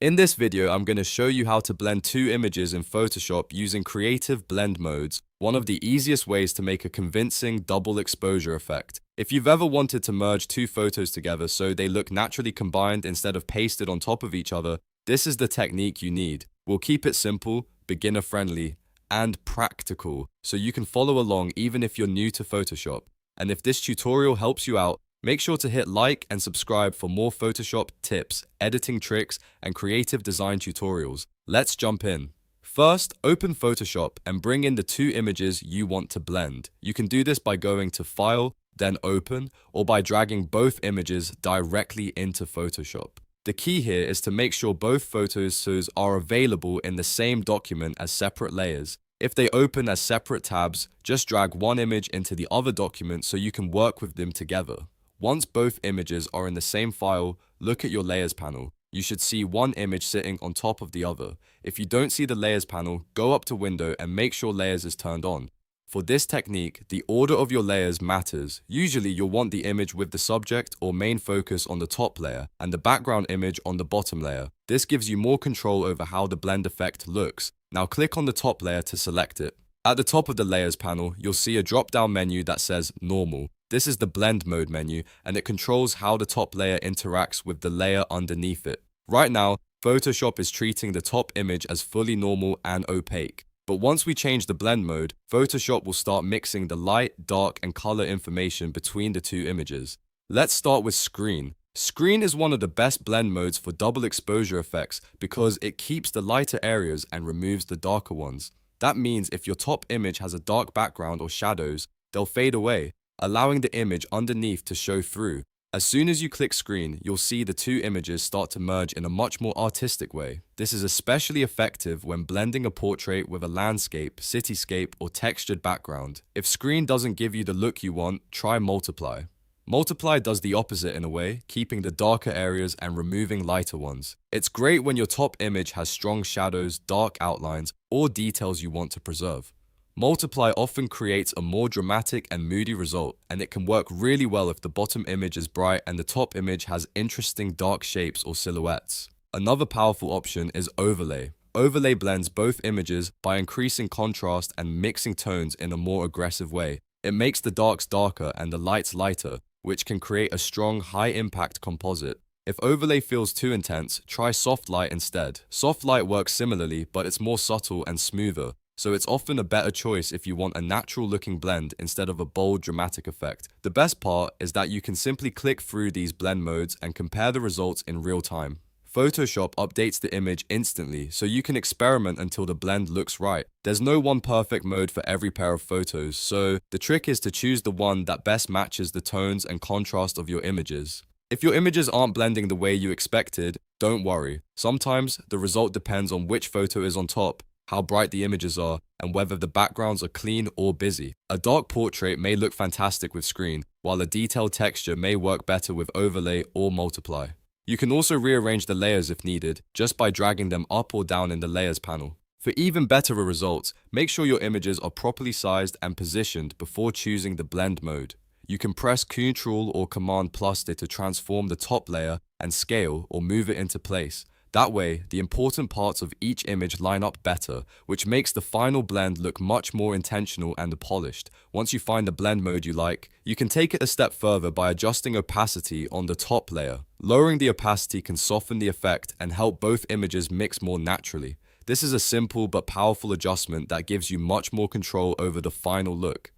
In this video, I'm going to show you how to blend two images in Photoshop using creative blend modes, one of the easiest ways to make a convincing double exposure effect. If you've ever wanted to merge two photos together so they look naturally combined instead of pasted on top of each other, this is the technique you need. We'll keep it simple, beginner-friendly, and practical, so you can follow along even if you're new to Photoshop. And if this tutorial helps you out, make sure to hit like and subscribe for more Photoshop tips, editing tricks, and creative design tutorials. Let's jump in. First, open Photoshop and bring in the two images you want to blend. You can do this by going to File, then Open, or by dragging both images directly into Photoshop. The key here is to make sure both photos are available in the same document as separate layers. If they open as separate tabs, just drag one image into the other document so you can work with them together. Once both images are in the same file, look at your Layers panel. You should see one image sitting on top of the other. If you don't see the Layers panel, go up to Window and make sure Layers is turned on. For this technique, the order of your layers matters. Usually you'll want the image with the subject or main focus on the top layer and the background image on the bottom layer. This gives you more control over how the blend effect looks. Now click on the top layer to select it. At the top of the Layers panel, you'll see a drop-down menu that says Normal. This is the blend mode menu, and it controls how the top layer interacts with the layer underneath it. Right now, Photoshop is treating the top image as fully normal and opaque. But once we change the blend mode, Photoshop will start mixing the light, dark, and color information between the two images. Let's start with Screen. Screen is one of the best blend modes for double exposure effects because it keeps the lighter areas and removes the darker ones. That means if your top image has a dark background or shadows, they'll fade away, allowing the image underneath to show through. As soon as you click Screen, you'll see the two images start to merge in a much more artistic way. This is especially effective when blending a portrait with a landscape, cityscape, or textured background. If Screen doesn't give you the look you want, try Multiply. Multiply does the opposite in a way, keeping the darker areas and removing lighter ones. It's great when your top image has strong shadows, dark outlines, or details you want to preserve. Multiply often creates a more dramatic and moody result, and it can work really well if the bottom image is bright and the top image has interesting dark shapes or silhouettes. Another powerful option is Overlay. Overlay blends both images by increasing contrast and mixing tones in a more aggressive way. It makes the darks darker and the lights lighter, which can create a strong, high-impact composite. If Overlay feels too intense, try Soft Light instead. Soft Light works similarly, but it's more subtle and smoother, so it's often a better choice if you want a natural-looking blend instead of a bold, dramatic effect. The best part is that you can simply click through these blend modes and compare the results in real time. Photoshop updates the image instantly, so you can experiment until the blend looks right. There's no one perfect mode for every pair of photos, so the trick is to choose the one that best matches the tones and contrast of your images. If your images aren't blending the way you expected, don't worry. Sometimes the result depends on which photo is on top, how bright the images are, and whether the backgrounds are clean or busy. A dark portrait may look fantastic with Screen, while a detailed texture may work better with Overlay or Multiply. You can also rearrange the layers if needed, just by dragging them up or down in the Layers panel. For even better results, make sure your images are properly sized and positioned before choosing the blend mode. You can press Ctrl or Command+ to transform the top layer and scale or move it into place. That way, the important parts of each image line up better, which makes the final blend look much more intentional and polished. Once you find the blend mode you like, you can take it a step further by adjusting opacity on the top layer. Lowering the opacity can soften the effect and help both images mix more naturally. This is a simple but powerful adjustment that gives you much more control over the final look.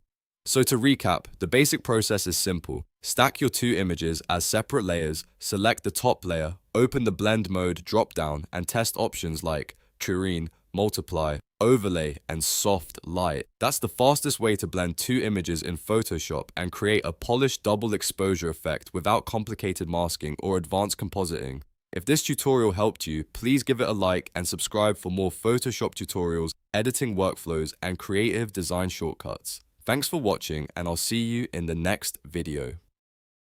So to recap, the basic process is simple. Stack your two images as separate layers, select the top layer, open the blend mode drop-down, and test options like Screen, Multiply, Overlay, and Soft Light. That's the fastest way to blend two images in Photoshop and create a polished double exposure effect without complicated masking or advanced compositing. If this tutorial helped you, please give it a like and subscribe for more Photoshop tutorials, editing workflows, and creative design shortcuts. Thanks for watching, and I'll see you in the next video.